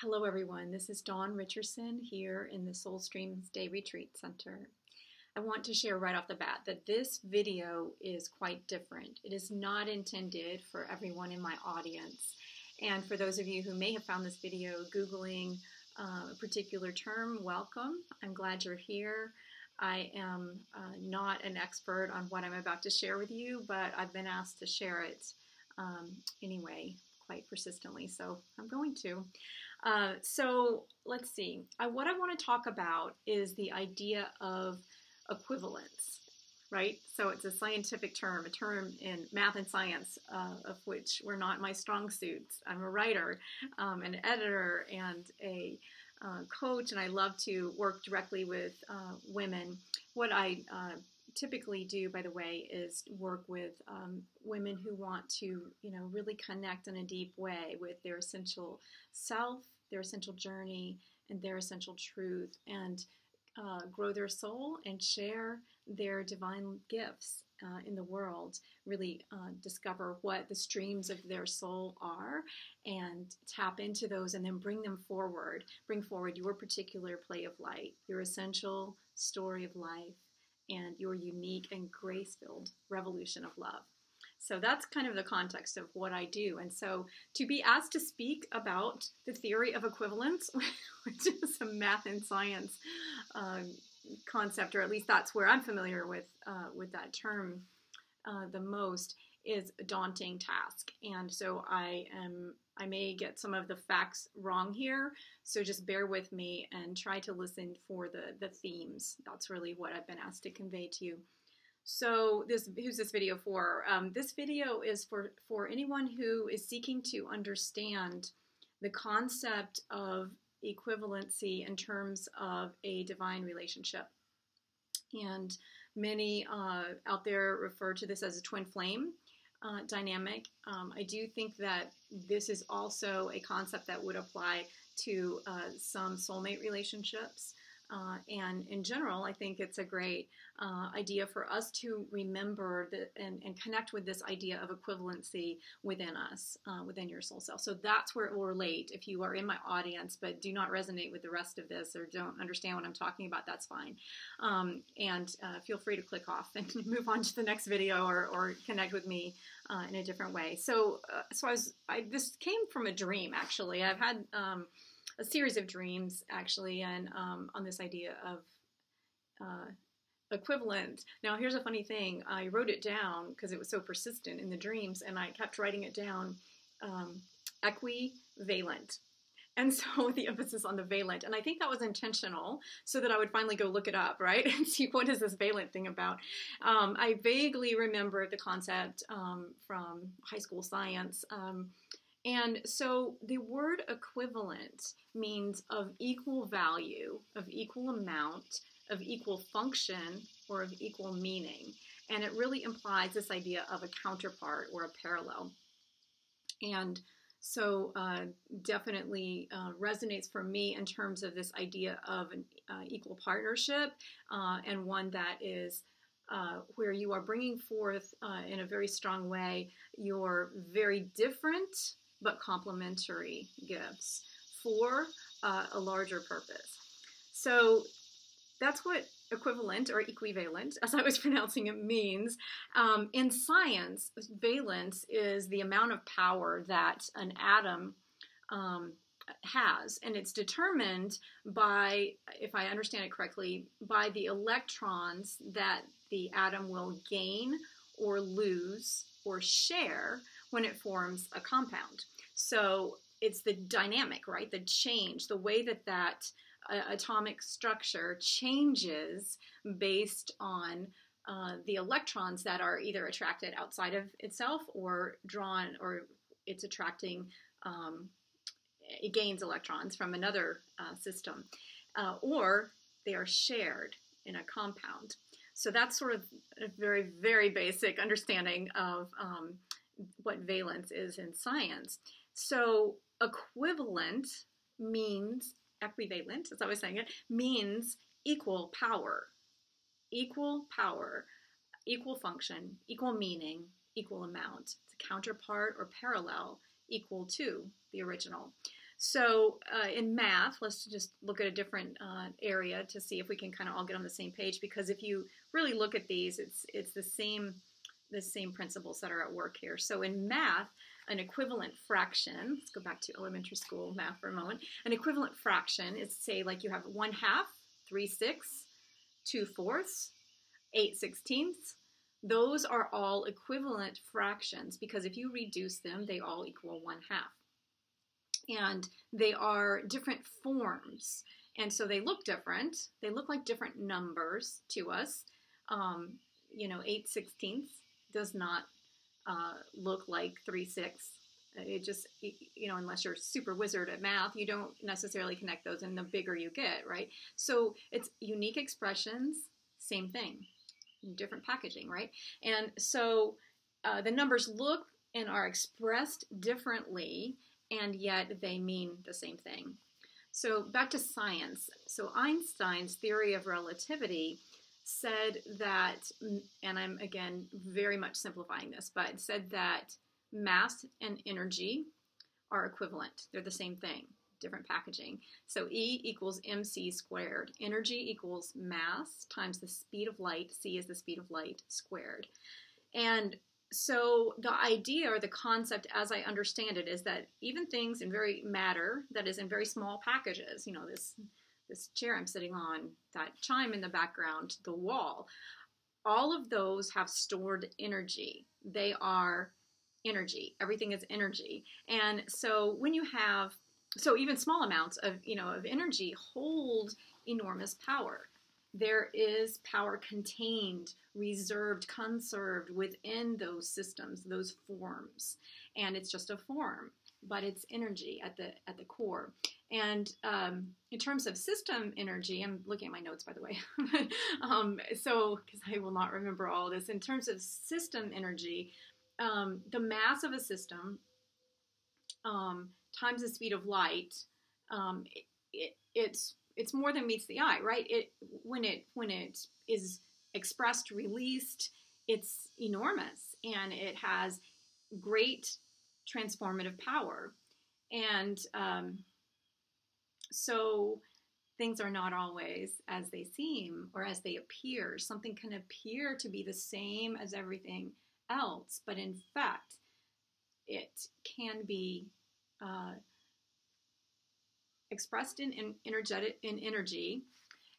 Hello everyone, this is Dawn Richerson here in the Soul Streams Day Retreat Center. I want to share right off the bat that this video is quite different. It is not intended for everyone in my audience. And for those of you who may have found this video Googling a particular term, welcome. I'm glad you're here. I am not an expert on what I'm about to share with you, but I've been asked to share it anyway, quite persistently, so I'm going to. So let's see. What I want to talk about is the idea of equivalence, right? So it's a scientific term, a term in math and science, of which were not my strong suits. I'm a writer, an editor, and a coach, and I love to work directly with women. What I typically do, by the way, is work with women who want to, really connect in a deep way with their essential self, their essential journey, and their essential truth, and grow their soul and share their divine gifts in the world, really discover what the streams of their soul are and tap into those and then bring forward your particular play of light, your essential story of life, and your unique and grace-filled revolution of love. So that's kind of the context of what I do. And so to be asked to speak about the theory of equivalence, which is a math and science concept, or at least that's where I'm familiar with that term the most, is a daunting task. And so I may get some of the facts wrong here, so just bear with me and try to listen for the themes. That's really what I've been asked to convey to you. So who's this video for? This video is for anyone who is seeking to understand the concept of equivalency in terms of a divine relationship. And many out there refer to this as a twin flame dynamic. I do think that this is also a concept that would apply to some soulmate relationships. And in general, I think it's a great idea for us to remember and connect with this idea of equivalency within us, within your soul self. So that's where it will relate. If you are in my audience but do not resonate with the rest of this or don't understand what I'm talking about, that's fine. And feel free to click off and move on to the next video or connect with me in a different way. So this came from a dream, actually. I've had a series of dreams, actually, and on this idea of equivalent. Now, here's a funny thing. I wrote it down because it was so persistent in the dreams, and I kept writing it down, equivalent. And so the emphasis on the valent. And I think that was intentional so that I would finally go look it up, right? And see, what is this valent thing about? I vaguely remember the concept from high school science. And so the word equivalent means of equal value, of equal amount, of equal function, or of equal meaning. And it really implies this idea of a counterpart or a parallel. And so definitely resonates for me in terms of this idea of an equal partnership, and one that is where you are bringing forth in a very strong way your very different but complementary gifts for a larger purpose. So that's what equivalent or equivalent, as I was pronouncing it, means. In science, valence is the amount of power that an atom has, and it's determined by, if I understand it correctly, by the electrons that the atom will gain or lose or share when it forms a compound. So it's the dynamic, right? The change, the way that atomic structure changes based on the electrons that are either attracted outside of itself or drawn, or it's attracting, it gains electrons from another system, or they are shared in a compound. So that's sort of a very, very basic understanding of what valence is in science. So equivalent means, equivalent, as I was saying it, means equal power, equal function, equal meaning, equal amount. It's a counterpart or parallel equal to the original. So in math, let's just look at a different area to see if we can kind of all get on the same page. Because if you really look at these, it's the same principles that are at work here. So in math, an equivalent fraction. Let's go back to elementary school math for a moment. An equivalent fraction is, say, like you have 1/2, 3/6, 2/4, 8/16. Those are all equivalent fractions because if you reduce them, they all equal 1/2. And they are different forms. And so they look different. They look like different numbers to us. 8/16 does not look like 3/6. It just, unless you're super wizard at math, you don't necessarily connect those, and the bigger you get, right? So it's unique expressions, same thing, different packaging, right? And so the numbers look and are expressed differently, and yet they mean the same thing. So back to science. So Einstein's theory of relativity said that, and I'm again very much simplifying this, but said that mass and energy are equivalent. They're the same thing, different packaging. So E equals mc squared. Energy equals mass times the speed of light. C is the speed of light squared. And so the idea or the concept as I understand it is that even things in very matter, that is in very small packages, this chair I'm sitting on, that chime in the background, the wall, all of those have stored energy. They are energy. Everything is energy. And so when you have, so even small amounts of energy hold enormous power. There is power contained, reserved, conserved within those systems, those forms. And it's just a form, but it's energy at the core. And in terms of system energy, I'm looking at my notes, by the way. So, because I will not remember all this. In terms of system energy, the mass of a system times the speed of light, it's more than meets the eye, right? When it is expressed, released, it's enormous, and it has great transformative power. And so things are not always as they seem or as they appear. Something can appear to be the same as everything else, but in fact, it can be expressed in energy,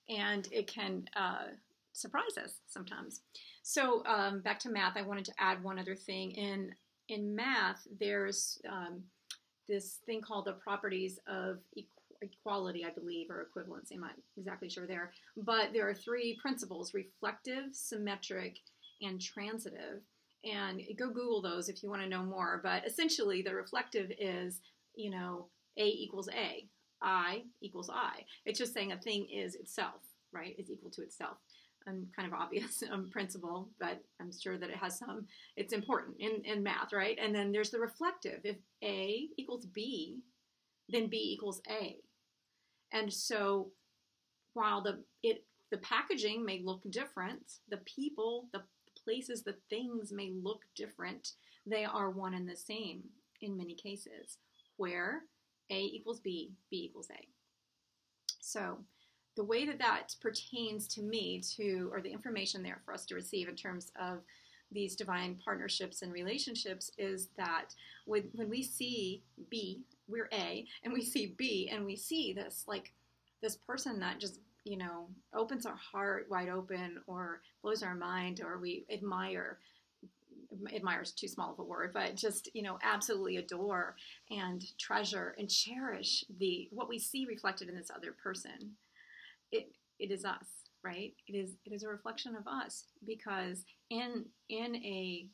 and it can surprise us sometimes. So back to math, I wanted to add one other thing. In math, there's this thing called the properties of equality, I believe, or equivalence. I'm not exactly sure there. But there are 3 principles: reflective, symmetric, and transitive. And go Google those if you want to know more. But essentially, the reflective is, A equals A. I equals I. It's just saying a thing is itself, right? Is equal to itself. Kind of obvious principle, but I'm sure that it's important in math, right? And then there's the reflective. If A equals B, then B equals A. And so while the packaging may look different, the people, the places, the things may look different, they are one and the same in many cases, where A equals B, B equals A. So the way that pertains to me or the information there for us to receive in terms of these divine partnerships and relationships is that when we see B, we're A, and we see B, and we see this person that just, opens our heart wide open or blows our mind, or we admire is too small of a word, but just, absolutely adore and treasure and cherish what we see reflected in this other person. It is us, right? It is a reflection of us, because in a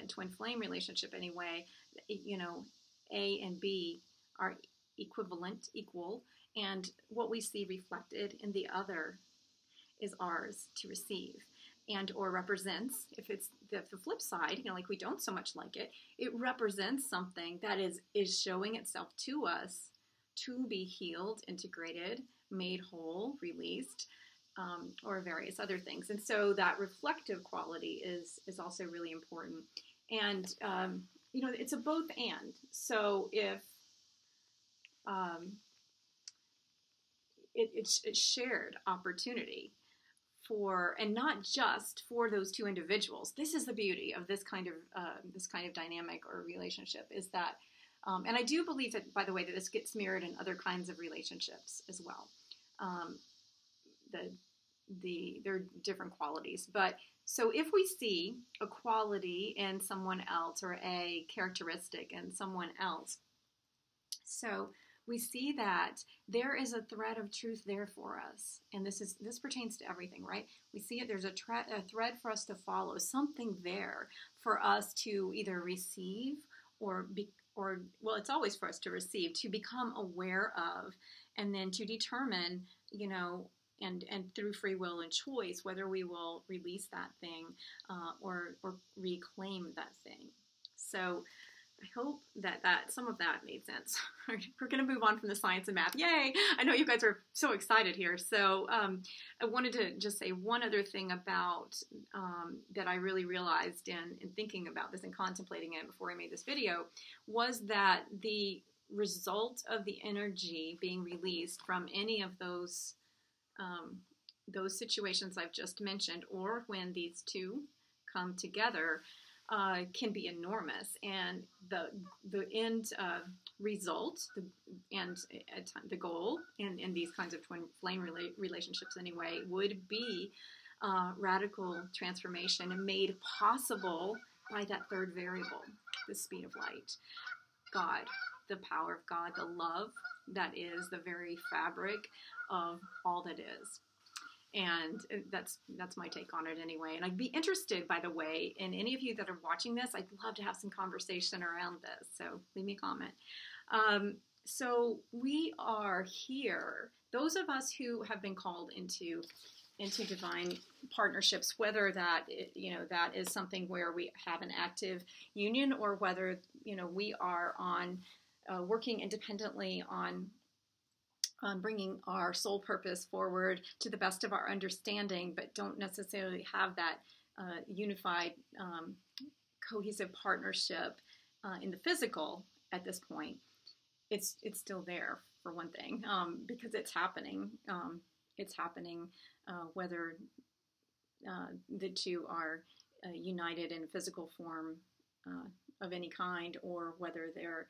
twin flame relationship anyway, A and B are equivalent, equal, and what we see reflected in the other is ours to receive and or represents. If it's the flip side, like we don't so much like it, it represents something that is showing itself to us to be healed, integrated, made whole, released, or various other things. And so that reflective quality is also really important. And, it's a both and. So if um, it's shared opportunity for, and not just for those two individuals. This is the beauty of this kind of dynamic or relationship, is that, and I do believe that, by the way, that this gets mirrored in other kinds of relationships as well. Um, there are different qualities, but so if we see a quality in someone else or a characteristic in someone else, so we see that there is a thread of truth there for us, and this pertains to everything, right? We see it. There's a thread for us to follow, something there for us to either receive or well, it's always for us to receive, to become aware of, and then to determine, and through free will and choice, whether we will release that thing or reclaim that thing. So I hope that some of that made sense. We're going to move on from the science and math. Yay! I know you guys are so excited here. So I wanted to just say one other thing about that I really realized in thinking about this and contemplating it before I made this video, was that the result of the energy being released from any of those situations I've just mentioned, or when these two come together, can be enormous, and the end result and the goal in these kinds of twin flame relationships anyway would be radical transformation, and made possible by that third variable, the speed of light, God, the power of God, the love that is the very fabric of all that is. And that's my take on it anyway. And I'd be interested, by the way, in any of you that are watching this. I'd love to have some conversation around this. So leave me a comment. So we are here, those of us who have been called into divine partnerships, whether that that is something where we have an active union, or whether we are on working independently on bringing our soul purpose forward to the best of our understanding, but don't necessarily have that unified, cohesive partnership in the physical at this point. It's still there, for one thing, because it's happening. It's happening whether the two are united in physical form of any kind, or whether they're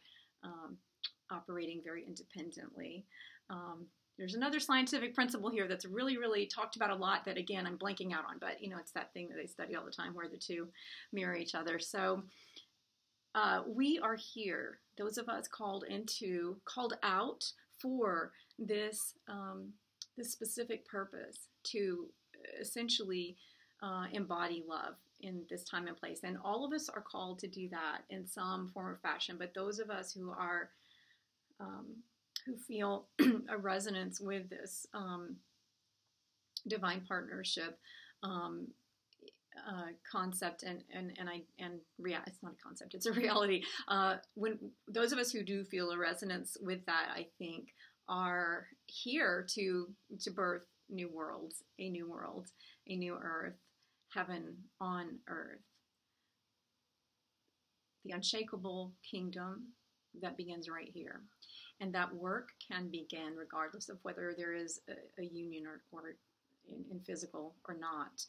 operating very independently. There's another scientific principle here that's really, really talked about a lot that, again, I'm blanking out on, but it's that thing that they study all the time where the two mirror each other. So we are here, those of us called out for this this specific purpose, to essentially embody love in this time and place. And all of us are called to do that in some form or fashion, but those of us who are who feel a resonance with this divine partnership concept, and it's not a concept, it's a reality. When those of us who do feel a resonance with that, I think, are here to birth new worlds, a new earth, heaven on earth, the unshakable kingdom that begins right here. And that work can begin regardless of whether there is a union or in physical or not.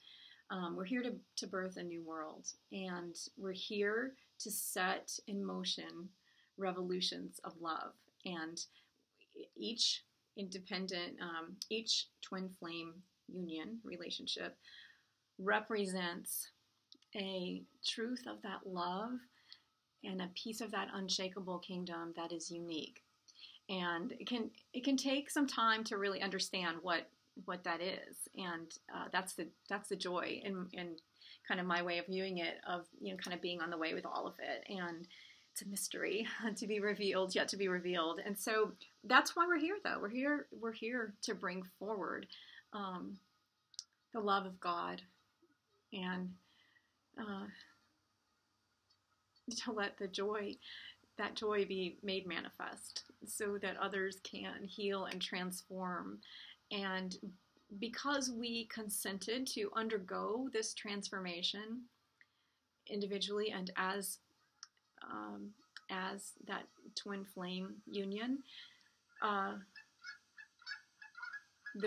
We're here to birth a new world, and we're here to set in motion revolutions of love. And each independent, each twin flame union relationship represents a truth of that love and a piece of that unshakable kingdom that is unique. And it can take some time to really understand what that is, and that's the joy in kind of my way of viewing it, of kind of being on the way with all of it. And it's a mystery to be revealed, yet to be revealed. And so that's why we're here, though. We're here to bring forward the love of God, and to let that joy be made manifest, so that others can heal and transform. And because we consented to undergo this transformation individually and as that twin flame union, the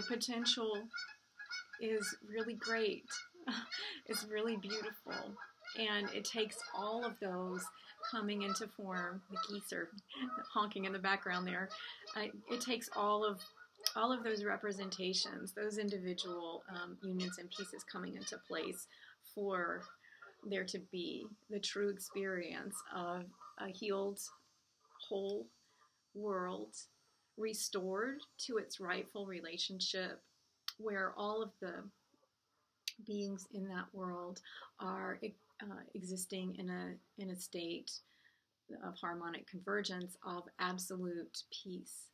potential is really great. It's really beautiful. And it takes all of those coming into form. The geese are honking in the background there. It takes all of those representations, those individual unions and pieces coming into place for there to be the true experience of a healed, whole world restored to its rightful relationship, where all of the beings in that world are existing in a state of harmonic convergence, of absolute peace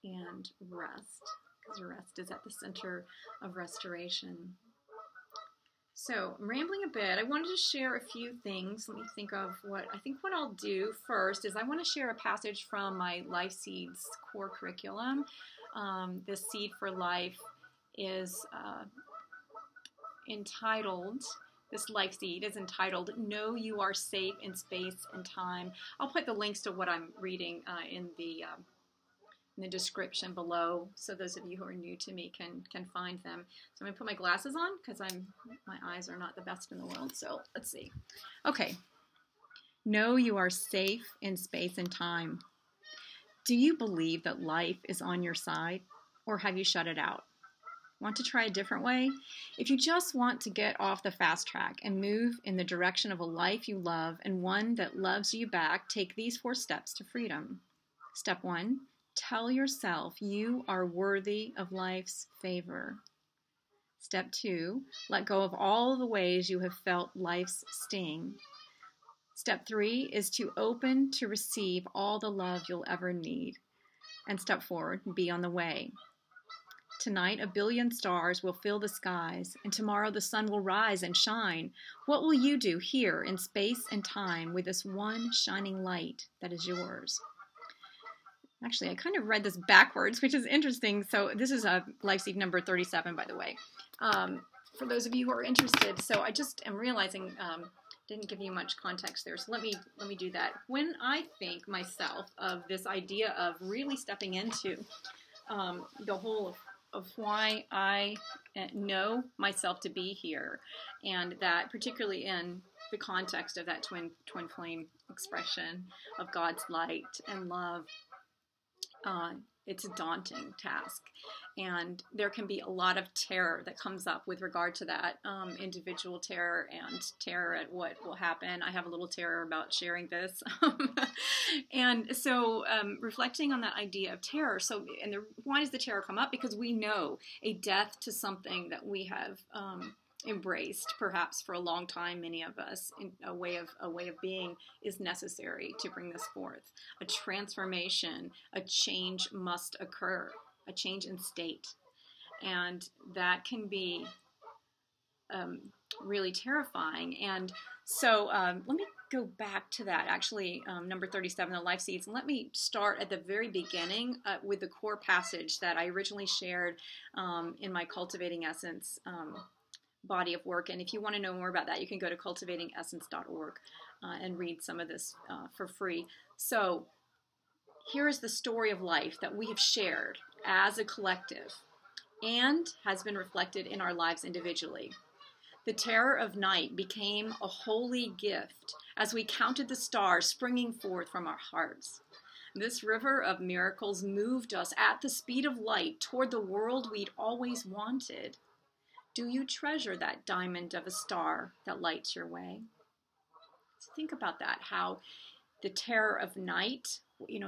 and rest, because rest is at the center of restoration. So I'm rambling a bit. I wanted to share a few things. Let me think of what I'll do first is I want to share a passage from my Life Seeds core curriculum. This Seed for Life is entitled, this life seed is entitled, Know You Are Safe in Space and Time. I'll put the links to what I'm reading in the description below, so those of you who are new to me can find them. So I'm going to put my glasses on because my eyes are not the best in the world. So let's see. Okay. Know you are safe in space and time. Do you believe that life is on your side, or have you shut it out? Want to try a different way? If you just want to get off the fast track and move in the direction of a life you love and one that loves you back, take these 4 steps to freedom. Step 1, tell yourself you are worthy of life's favor. Step 2, let go of all the ways you have felt life's sting. Step 3 is to open to receive all the love you'll ever need. And step 4, be on the way. Tonight, 1 billion stars will fill the skies, and tomorrow the sun will rise and shine. What will you do here in space and time with this one shining light that is yours? Actually, I kind of read this backwards, which is interesting. So this is a Life Seed number 37, by the way, for those of you who are interested. So I just am realizing didn't give you much context there. So let me do that. When I think myself of this idea of really stepping into the whole of why I know myself to be here, and that particularly in the context of that twin flame expression of God's light and love, it's a daunting task, and there can be a lot of terror that comes up with regard to that, individual terror and terror at what will happen. I have a little terror about sharing this. And so reflecting on that idea of terror, why does the terror come up? Because we know a death to something that we have embraced perhaps for a long time, many of us, in a way of being is necessary to bring this forth. A transformation, a change must occur, a change in state, and that can be really terrifying. And so let me go back to that, actually, number 37, the Life Seeds, and let me start at the very beginning with the core passage that I originally shared in my Cultivating Essence body of work. And if you want to know more about that, you can go to cultivatingessence.org and read some of this for free. So here is the story of life that we have shared as a collective and has been reflected in our lives individually. The terror of night became a holy gift as we counted the stars springing forth from our hearts. This river of miracles moved us at the speed of light toward the world we'd always wanted. Do you treasure that diamond of a star that lights your way? So think about that, how the terror of night,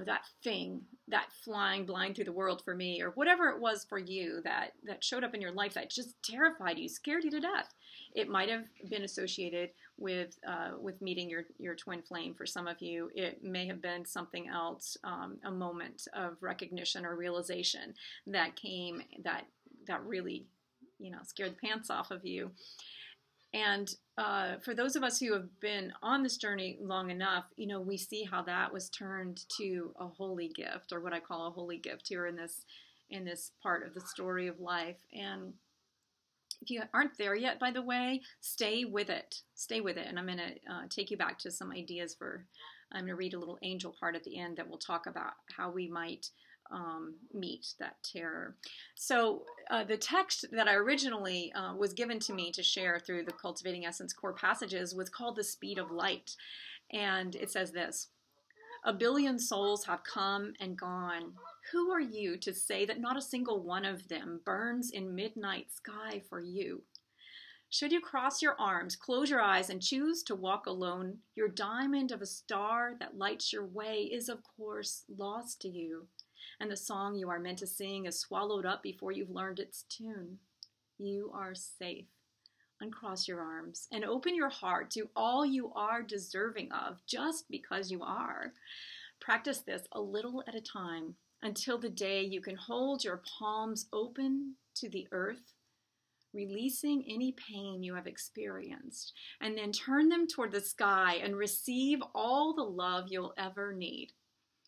that thing, that flying blind through the world for me, or whatever it was for you that showed up in your life that just terrified you, scared you to death. It might have been associated with meeting your twin flame for some of you. It may have been something else, a moment of recognition or realization that came that really scared the pants off of you. And for those of us who have been on this journey long enough, we see how that was turned to a holy gift, or what I call a holy gift here in this part of the story of life. And if you aren't there yet, by the way, stay with it. Stay with it. And I'm going to take you back to some ideas I'm going to read a little angel part at the end that will talk about how we might meet that terror. So the text that I originally was given to me to share through the Cultivating Essence core passages was called The Speed of Light. And it says this: "A billion souls have come and gone. Who are you to say that not a single one of them burns in midnight sky for you? Should you cross your arms, close your eyes, and choose to walk alone, your diamond of a star that lights your way is, of course, lost to you, and the song you are meant to sing is swallowed up before you've learned its tune. You are safe. Uncross your arms and open your heart to all you are deserving of, just because you are. Practice this a little at a time until the day you can hold your palms open to the earth, releasing any pain you have experienced, and then turn them toward the sky and receive all the love you'll ever need.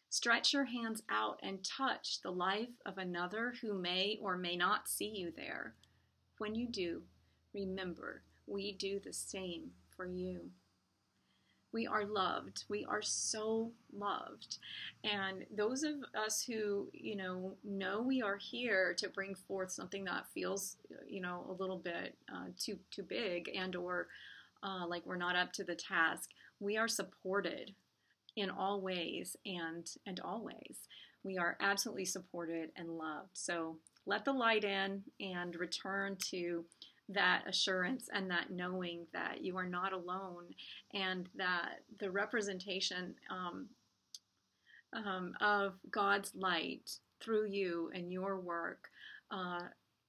Stretch your hands out and touch the life of another who may or may not see you there. When you do, remember, we do the same for you. We are loved. We are so loved. And those of us who, know we are here to bring forth something that feels, a little bit too big and or like we're not up to the task, we are supported in all ways and always. We are absolutely supported and loved. So let the light in and return to that assurance and that knowing that you are not alone, and that the representation of God's light through you and your work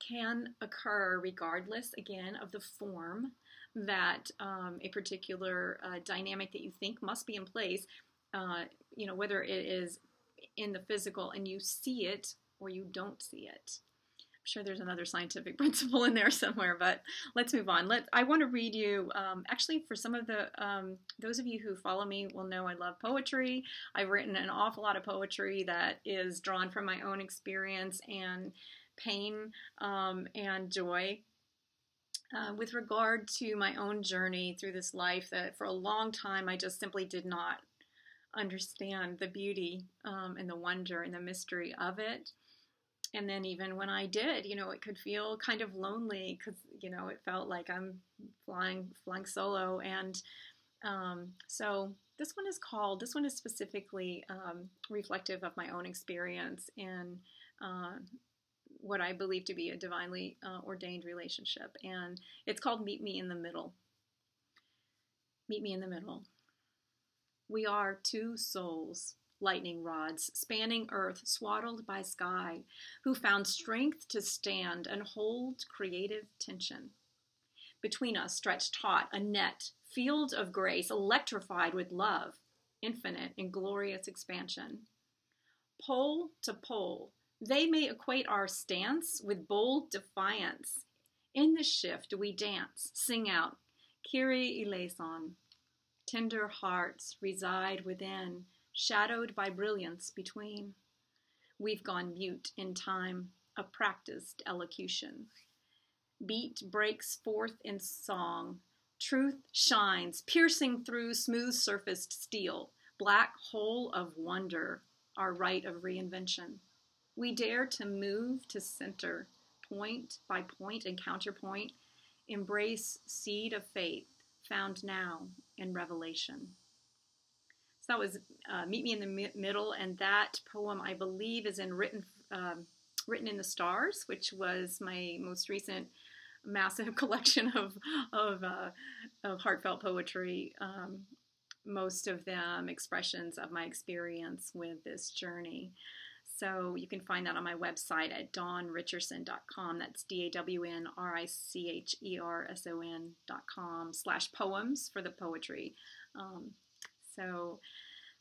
can occur regardless, again, of the form that a particular dynamic that you think must be in place, whether it is in the physical and you see it or you don't see it. I'm sure there's another scientific principle in there somewhere, but let's move on. I want to read you, actually, for some of the, those of you who follow me will know I love poetry. I've written an awful lot of poetry that is drawn from my own experience and pain and joy. With regard to my own journey through this life, that for a long time I just simply did not understand the beauty and the wonder and the mystery of it. And then even when I did, it could feel kind of lonely because, it felt like I'm flying solo. And so this one is specifically reflective of my own experience in what I believe to be a divinely ordained relationship. And it's called Meet Me in the Middle. Meet me in the middle. We are two souls, lightning rods, spanning earth, swaddled by sky, who found strength to stand and hold creative tension. Between us stretched taut a net, field of grace, electrified with love, infinite in glorious expansion. Pole to pole, they may equate our stance with bold defiance. In the shift we dance, sing out, Kyrie eleison. Tender hearts reside within, shadowed by brilliance between. We've gone mute in time, a practiced elocution. Beat breaks forth in song. Truth shines, piercing through smooth-surfaced steel. Black hole of wonder, our rite of reinvention. We dare to move to center, point by point and counterpoint. Embrace seed of faith, found now in revelation. So that was Meet Me in the Middle, and that poem, I believe, is written in the Stars, which was my most recent massive collection of heartfelt poetry, most of them expressions of my experience with this journey. So you can find that on my website at dawnricherson.com. That's DAWNRICHERSON.com/poems for the poetry. So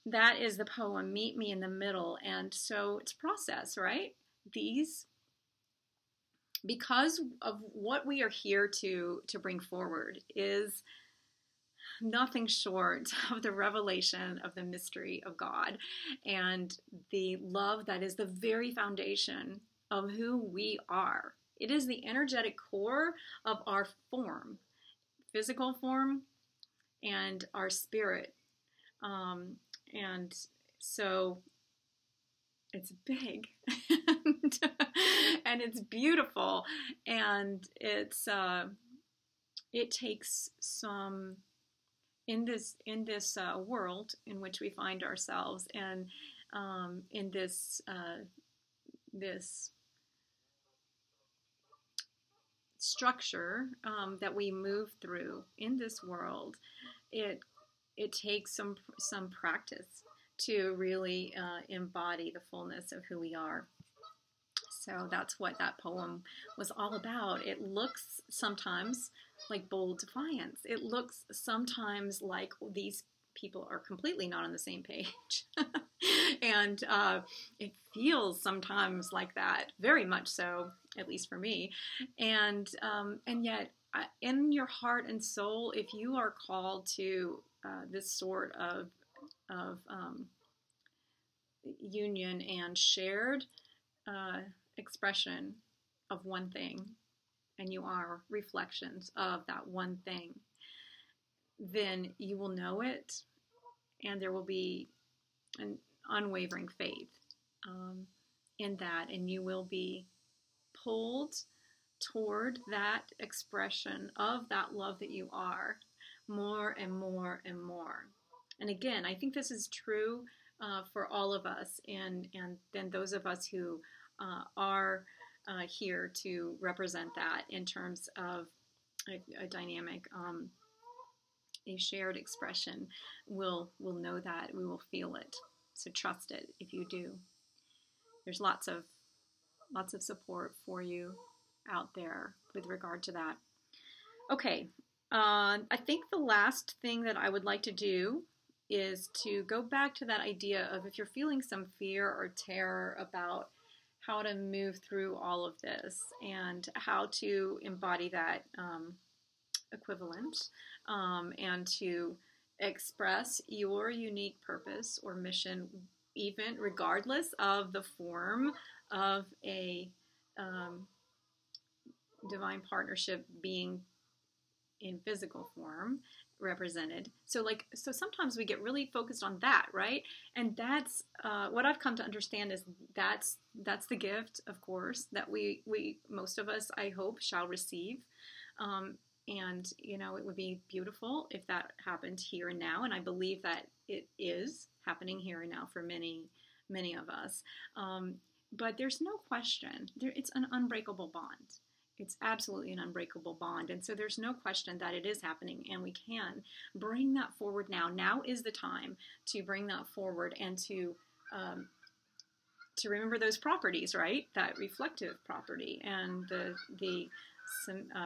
that is the poem, Meet Me in the Middle. And so it's process, right? Because of what we are here to bring forward is nothing short of the revelation of the mystery of God and the love that is the very foundation of who we are. It is the energetic core of our form, physical form, and our spirit. And so it's big and, and it's beautiful, and it takes some in this world in which we find ourselves, and in this structure that we move through in this world. It takes some practice to really embody the fullness of who we are. So that's what that poem was all about. It looks sometimes like bold defiance. It looks sometimes like these people are completely not on the same page. And it feels sometimes like that, very much so, at least for me. And yet, in your heart and soul, if you are called to this sort of union and shared expression of one thing, and you are reflections of that one thing, then you will know it, and there will be an unwavering faith in that, and you will be pulled toward that expression of that love that you are more and more and more. And again, I think this is true for all of us, and then those of us who are here to represent that in terms of a dynamic, a shared expression, will know that, we will feel it. So trust it if you do. There's lots of support for you out there with regard to that. Okay, I think the last thing that I would like to do is to go back to that idea of, if you're feeling some fear or terror about how to move through all of this and how to embody that equivalence, and to express your unique purpose or mission, even regardless of the form of a divine partnership being in physical form represented. So sometimes we get really focused on that, right? And that's what I've come to understand is that's the gift, of course, that we most of us, I hope, shall receive. And it would be beautiful if that happened here and now, and I believe that it is happening here and now for many of us. But there's no question, it's an unbreakable bond. It's absolutely an unbreakable bond. And so there's no question that it is happening, and we can bring that forward now. Now is the time to bring that forward and to remember those properties, right? That reflective property and the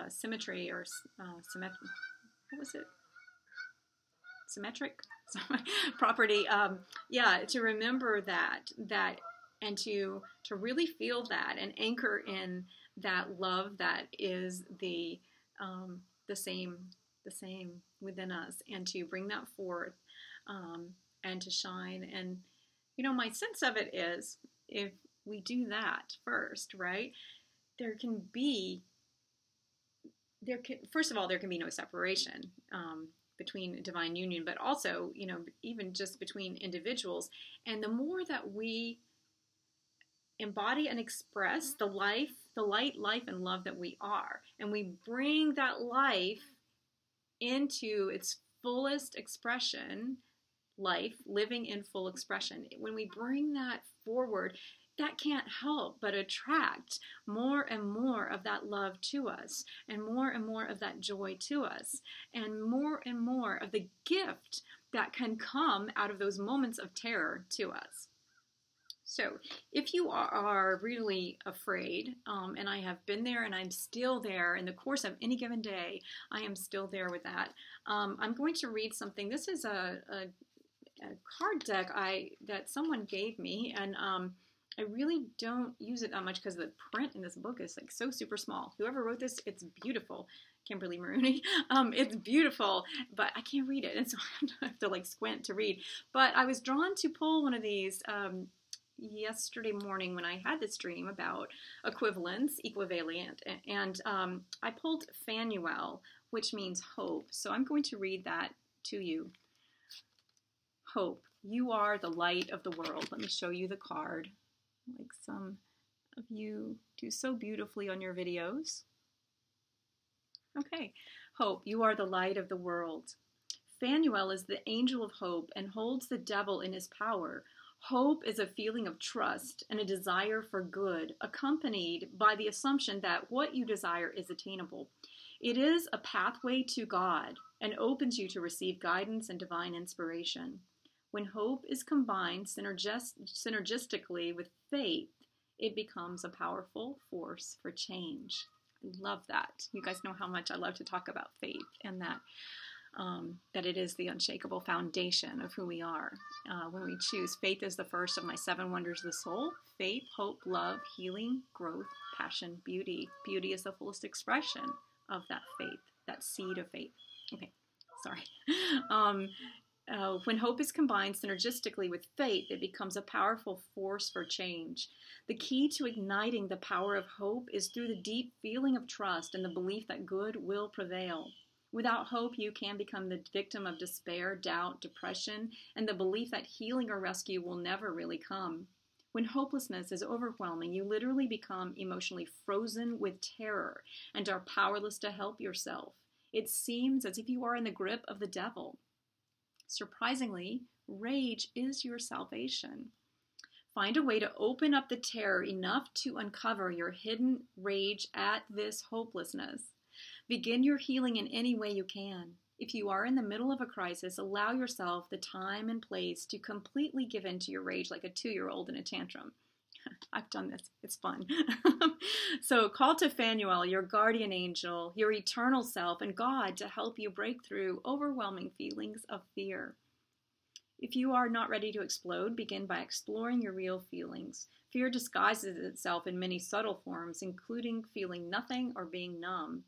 symmetry, or what was it? Symmetric property. To remember that, and to really feel that and anchor in that love that is the same within us, and to bring that forth and to shine. And my sense of it is, if we do that first, right, first of all, there can be no separation between divine union, but also, even just between individuals. And the more that we embody and express the light, life, and love that we are, and we bring that life into its fullest expression, life living in full expression, when we bring that forward, that can't help but attract more and more of that love to us, and more of that joy to us, and more of the gift that can come out of those moments of terror to us. So if you are really afraid, and I have been there, and I'm still there in the course of any given day, I am still there with that. I'm going to read something. This is a card deck that someone gave me, and I really don't use it that much because the print in this book is so super small. Whoever wrote this, it's beautiful. Kimberly Maroney. It's beautiful, but I can't read it, and so I have to squint to read. But I was drawn to pull one of these yesterday morning when I had this dream about equivalence, equivalent, and I pulled Fanuel, which means hope. So I'm going to read that to you. Hope. You are the light of the world. Let me show you the card. like some of you do so beautifully on your videos. Okay, Hope, you are the light of the world. Phanuel is the angel of hope and holds the devil in his power. Hope is a feeling of trust and a desire for good, accompanied by the assumption that what you desire is attainable. It is a pathway to God and opens you to receive guidance and divine inspiration. When hope is combined synergistically with faith, it becomes a powerful force for change. I love that. You guys know how much I love to talk about faith, and that it is the unshakable foundation of who we are. When we choose, faith is the first of my 7 wonders of the soul. Faith, hope, love, healing, growth, passion, beauty. Beauty is the fullest expression of that faith, that seed of faith. Okay, sorry. When hope is combined synergistically with faith, it becomes a powerful force for change. The key to igniting the power of hope is through the deep feeling of trust and the belief that good will prevail. Without hope, you can become the victim of despair, doubt, depression, and the belief that healing or rescue will never really come. When hopelessness is overwhelming, you literally become emotionally frozen with terror and are powerless to help yourself. It seems as if you are in the grip of the devil. Surprisingly, rage is your salvation. Find a way to open up the terror enough to uncover your hidden rage at this hopelessness. Begin your healing in any way you can. If you are in the middle of a crisis, allow yourself the time and place to completely give in to your rage like a 2-year-old in a tantrum. I've done this. It's fun. So call to Phanuel, your guardian angel, your eternal self, and God to help you break through overwhelming feelings of fear. If you are not ready to explode, begin by exploring your real feelings. Fear disguises itself in many subtle forms, including feeling nothing or being numb.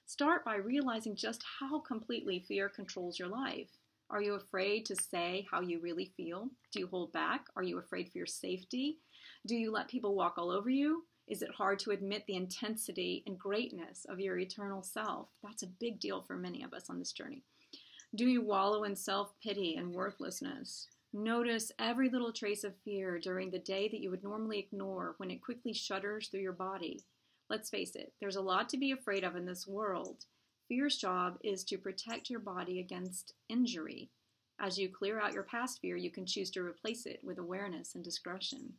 Start by realizing just how completely fear controls your life. Are you afraid to say how you really feel? Do you hold back? Are you afraid for your safety? Do you let people walk all over you? Is it hard to admit the intensity and greatness of your eternal self? That's a big deal for many of us on this journey. Do you wallow in self-pity and worthlessness? Notice every little trace of fear during the day that you would normally ignore when it quickly shudders through your body. Let's face it, there's a lot to be afraid of in this world. Fear's job is to protect your body against injury. As you clear out your past fear, you can choose to replace it with awareness and discretion.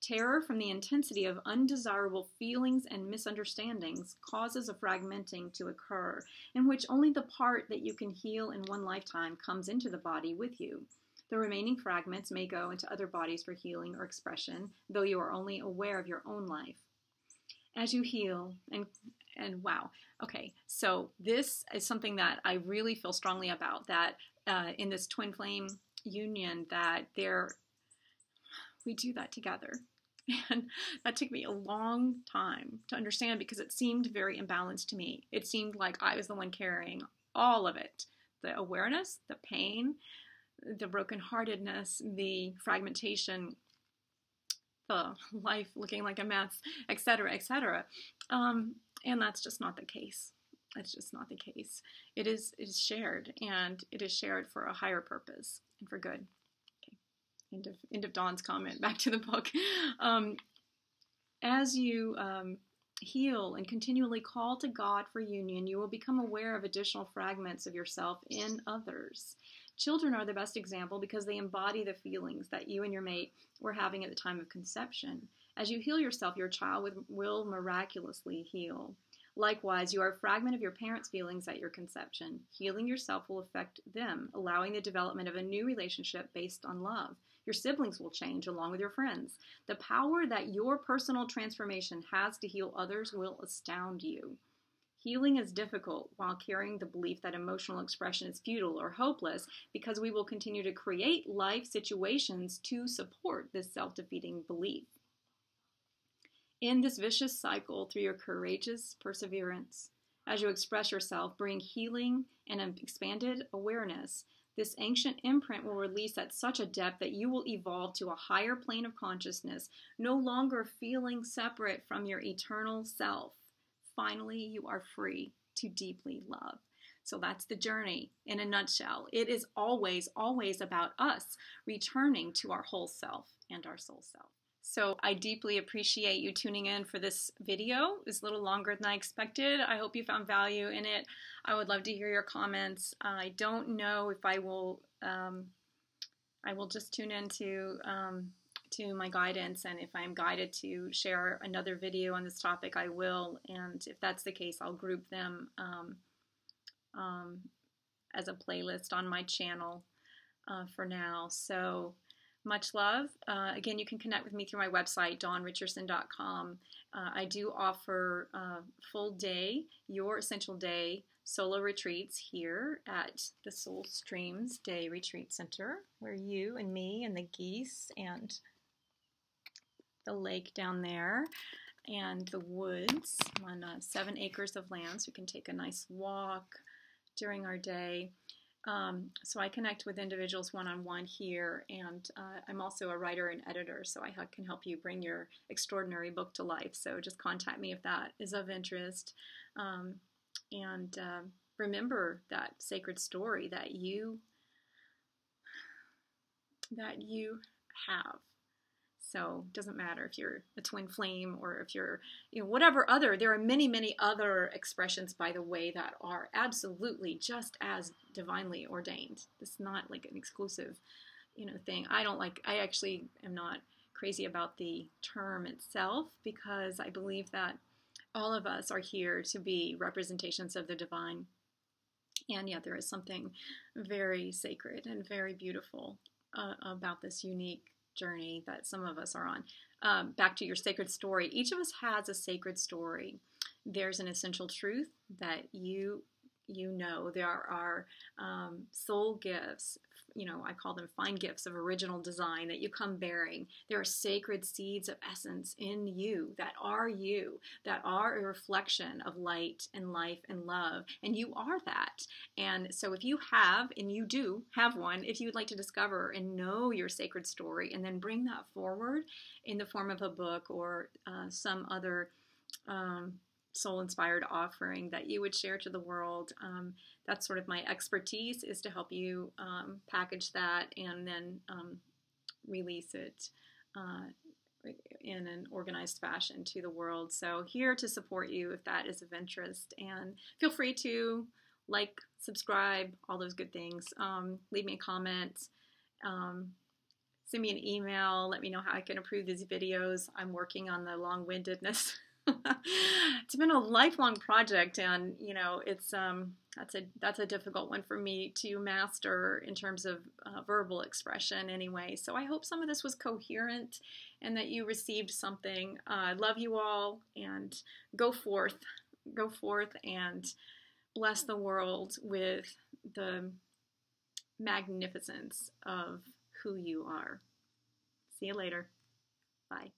Terror from the intensity of undesirable feelings and misunderstandings causes a fragmenting to occur, in which only the part that you can heal in one lifetime comes into the body with you. The remaining fragments may go into other bodies for healing or expression, though you are only aware of your own life. As you heal, and wow, okay, so this is something that I really feel strongly about, that in this twin flame union, that we do that together. And that took me a long time to understand because it seemed very imbalanced to me. It seemed like I was the one carrying all of it. The awareness, the pain, the brokenheartedness, the fragmentation, the life looking like a mess, etc., etc. And that's just not the case. That's just not the case. It is shared, and it is shared for a higher purpose and for good. Okay. End of Dawn's comment. Back to the book. As you heal and continually call to God for union, you will become aware of additional fragments of yourself in others. Children are the best example because they embody the feelings that you and your mate were having at the time of conception. As you heal yourself, your child will miraculously heal. Likewise, you are a fragment of your parents' feelings at your conception. Healing yourself will affect them, allowing the development of a new relationship based on love. Your siblings will change along with your friends. The power that your personal transformation has to heal others will astound you. Healing is difficult while carrying the belief that emotional expression is futile or hopeless because we will continue to create life situations to support this self-defeating belief. In this vicious cycle, through your courageous perseverance, as you express yourself, bring healing and an expanded awareness, this ancient imprint will release at such a depth that you will evolve to a higher plane of consciousness, no longer feeling separate from your eternal self. Finally, you are free to deeply love. So that's the journey in a nutshell. It is always, always about us returning to our whole self and our soul self. So I deeply appreciate you tuning in for this video. It was a little longer than I expected. I hope you found value in it. I would love to hear your comments. I don't know if I will just tune into to my guidance, and if I'm guided to share another video on this topic, I will. And if that's the case, I'll group them as a playlist on my channel for now. So much love. Again, you can connect with me through my website, dawnricherson.com. I do offer full day, your essential day solo retreats here at the Soul Streams Day Retreat Center, where you and me and the geese and the lake down there and the woods on 7 acres of land, so we can take a nice walk during our day. So I connect with individuals one-on-one here, and I'm also a writer and editor, so I can help you bring your extraordinary book to life. So just contact me if that is of interest. And remember that sacred story that you have. So it doesn't matter if you're a twin flame or if you're, whatever other, there are many, many other expressions, by the way, that are absolutely just as divinely ordained. It's not like an exclusive, thing. I actually am not crazy about the term itself, because I believe that all of us are here to be representations of the divine. And yet there is something very sacred and very beautiful about this unique journey that some of us are on. Back to your sacred story. Each of us has a sacred story. There's an essential truth that you know. There are soul gifts. I call them fine gifts of original design that you come bearing. There are sacred seeds of essence in you, that are a reflection of light and life and love, and you are that. And so if you have, and you do have one, if you would like to discover and know your sacred story and then bring that forward in the form of a book or some other soul-inspired offering that you would share to the world, that's sort of my expertise, is to help you package that and then release it in an organized fashion to the world. So here to support you if that is of interest, and feel free to like, subscribe, all those good things. Leave me a comment, send me an email, let me know how I can improve these videos. I'm working on the long-windedness. It's been a lifelong project, and it's that's a difficult one for me to master in terms of verbal expression anyway. So I hope some of this was coherent and that you received something. I love you all, and go forth and bless the world with the magnificence of who you are. See you later. Bye.